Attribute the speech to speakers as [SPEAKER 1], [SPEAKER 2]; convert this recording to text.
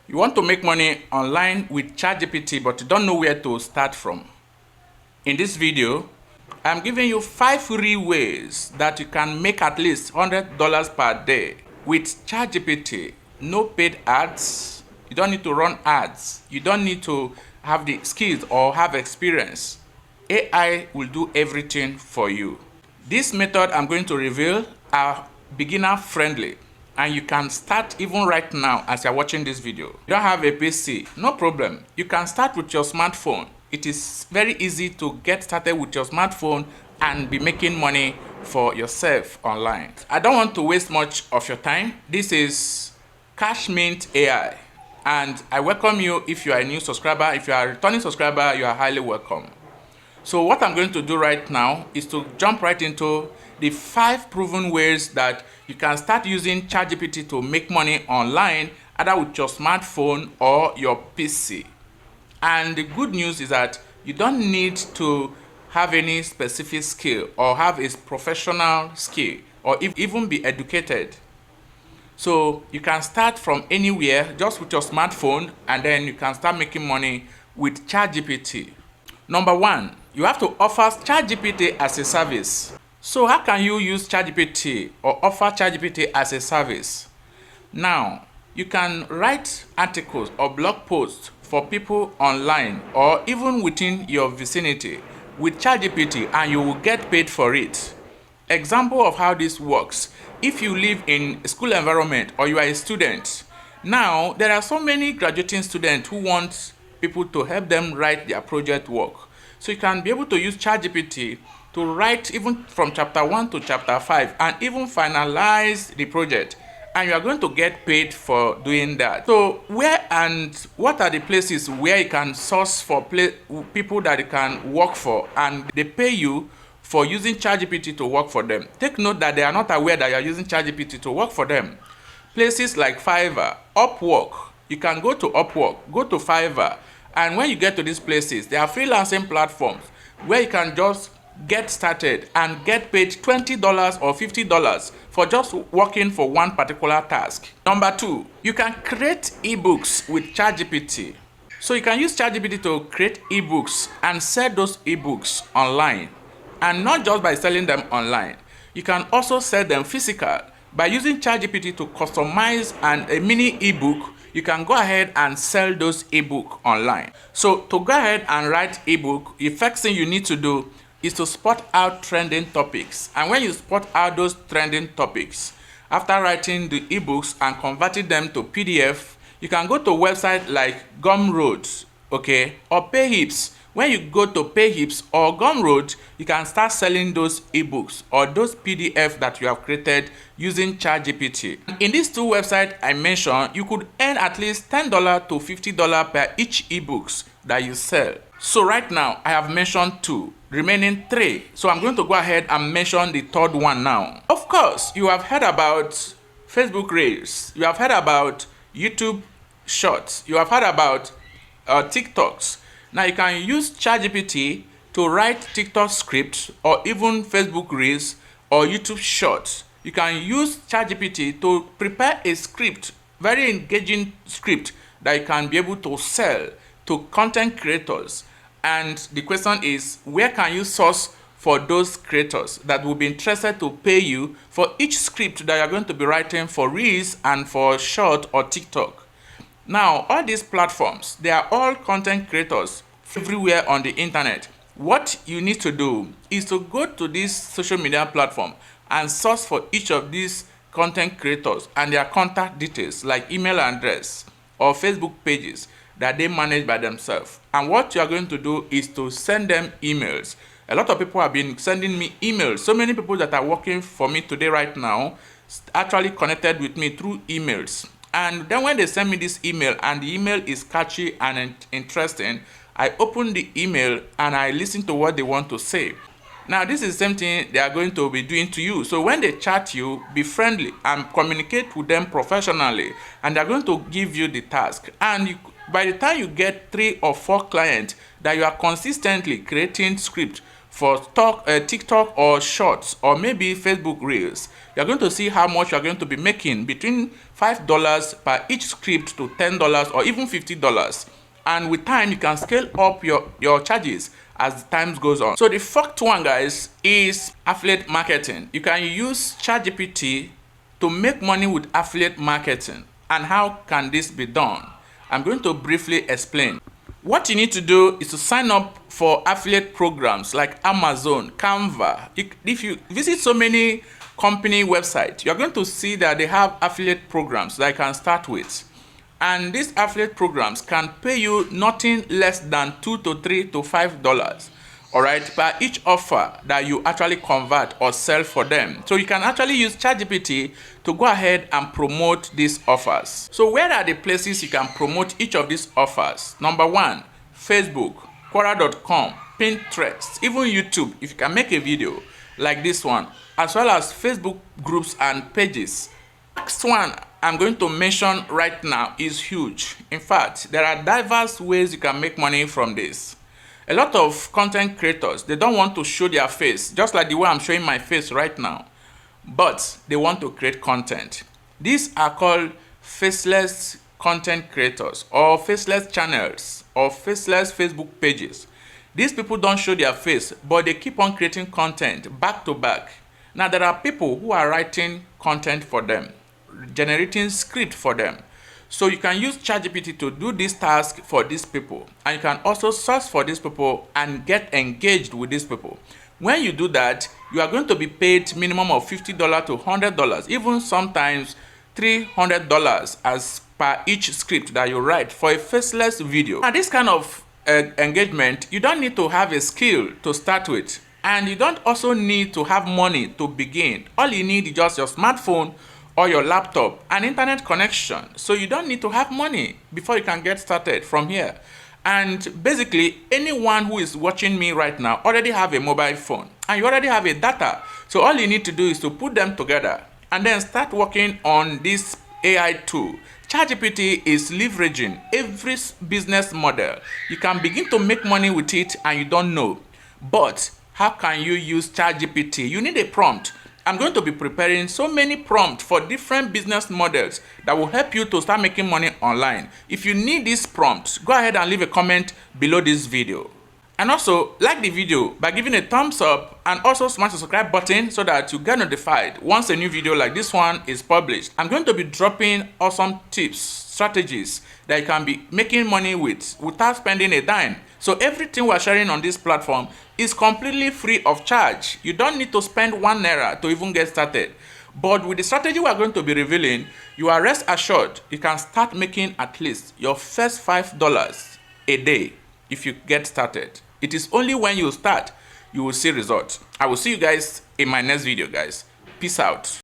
[SPEAKER 1] You want to make money online with ChatGPT, but you don't know where to start from. In this video, I'm giving you 5 free ways that you can make at least $100 per day with ChatGPT. No paid ads. You don't need to run ads. You don't need to have the skills or have experience. AI will do everything for you. This method I'm going to reveal are beginner friendly. And you can start even right now as you're watching this video. You don't have a PC, no problem. You can start with your smartphone. It is very easy to get started with your smartphone and be making money for yourself online. I don't want to waste much of your time. This is Cash Mint AI. And I welcome you if you are a new subscriber. If you are a returning subscriber, you are highly welcome. So what I'm going to do right now is to jump right into the 5 proven ways that you can start using ChatGPT to make money online, either with your smartphone or your PC. And the good news is that you don't need to have any specific skill or have a professional skill or even be educated. So you can start from anywhere just with your smartphone, and then you can start making money with ChatGPT. Number 1, you have to offer ChatGPT as a service. So how can you use ChatGPT or offer ChatGPT as a service? Now, you can write articles or blog posts for people online or even within your vicinity with ChatGPT, and you will get paid for it. Example of how this works: if you live in a school environment or you are a student, now there are so many graduating students who want people to help them write their project work. So you can be able to use ChatGPT to write even from chapter 1 to chapter 5 and even finalize the project, and you are going to get paid for doing that. So where and what are the places where you can source for people that you can work for and they pay you for using ChatGPT to work for them? Take note that they are not aware that you are using ChatGPT to work for them. Places like Fiverr, Upwork. You can go to Upwork, go to Fiverr, and when you get to these places, they are freelancing platforms where you can just get started and get paid $20 or $50 for just working for one particular task. Number 2, you can create ebooks with ChatGPT. So you can use ChatGPT to create ebooks and sell those ebooks online. And not just by selling them online, you can also sell them physical. By using ChatGPT to customize a mini ebook, you can go ahead and sell those ebook online. So to go ahead and write ebook, the first thing you need to do is to spot out trending topics. And when you spot out those trending topics, after writing the ebooks and converting them to PDF, you can go to a website like Gumroad, okay, or Payhips. When you go to Payhips or Gumroad, you can start selling those ebooks or those PDF that you have created using ChatGPT. In these 2 websites I mentioned, you could earn at least $10 to $50 per each ebooks that you sell. So right now, I have mentioned 2, remaining 3. So I'm going to go ahead and mention the 3rd one now. Of course, you have heard about Facebook Reels. You have heard about YouTube Shorts. You have heard about TikToks. Now you can use ChatGPT to write TikTok scripts or even Facebook Reels or YouTube Shorts. You can use ChatGPT to prepare a script, very engaging script that you can be able to sell to content creators. And the question is, where can you source for those creators that will be interested to pay you for each script that you're going to be writing for Reels and for Short or TikTok? Now, all these platforms, they are all content creators everywhere on the internet. What you need to do is to go to this social media platform and source for each of these content creators and their contact details, like email address or Facebook pages that they manage by themselves. And what you are going to do is to send them emails. A lot of people have been sending me emails. So many people that are working for me today right now actually connected with me through emails. And then when they send me this email and the email is catchy and interesting, I open the email and I listen to what they want to say. Now, this is the same thing they are going to be doing to you. So when they chat you, be friendly and communicate with them professionally, and they're going to give you the task. And by the time you get 3 or 4 clients that you are consistently creating script for TikTok or Shorts or maybe Facebook Reels, you're going to see how much you're going to be making between $5 per each script to $10 or even $50. And with time, you can scale up your charges as time goes on. So the fourth one, guys, is affiliate marketing. You can use ChatGPT to make money with affiliate marketing. And how can this be done? I'm going to briefly explain. What you need to do is to sign up for affiliate programs like Amazon, Canva. If you visit so many company websites, you're going to see that they have affiliate programs that you can start with. And these affiliate programs can pay you nothing less than $2 to $3 to $5, all right, per each offer that you actually convert or sell for them. So you can actually use ChatGPT to go ahead and promote these offers. So where are the places you can promote each of these offers? Number one, Facebook, Quora.com, Pinterest, even YouTube, if you can make a video like this one, as well as Facebook groups and pages. Next one I'm going to mention right now is huge. In fact, there are diverse ways you can make money from this. A lot of content creators, they don't want to show their face, just like the way I'm showing my face right now, but they want to create content. These are called faceless content creators or faceless channels or faceless Facebook pages. These people don't show their face, but they keep on creating content back to back. Now, there are people who are writing content for them, generating script for them. So you can use ChatGPT to do this task for these people, and you can also search for these people and get engaged with these people. When you do that, you are going to be paid minimum of $50 to $100, even sometimes $300 as per each script that you write for a faceless video. Now, this kind of engagement, you don't need to have a skill to start with, and you don't also need to have money to begin. All you need is just your smartphone or your laptop and internet connection. So you don't need to have money before you can get started from here. And basically, anyone who is watching me right now already have a mobile phone and you already have a data. So all you need to do is to put them together and then start working on this AI tool. ChatGPT is leveraging every business model. You can begin to make money with it and you don't know. But how can you use ChatGPT? You need a prompt. I'm going to be preparing so many prompts for different business models that will help you to start making money online. If you need these prompts, go ahead and leave a comment below this video. And also, like the video by giving a thumbs up and also smash the subscribe button so that you get notified once a new video like this one is published. I'm going to be dropping awesome tips, strategies that you can be making money with without spending a dime. So everything we're sharing on this platform is completely free of charge. You don't need to spend ₦1 to even get started. But with the strategy we're going to be revealing, you are rest assured you can start making at least your first $5 a day if you get started. It is only when you start you will see results. I will see you guys in my next video, guys. Peace out.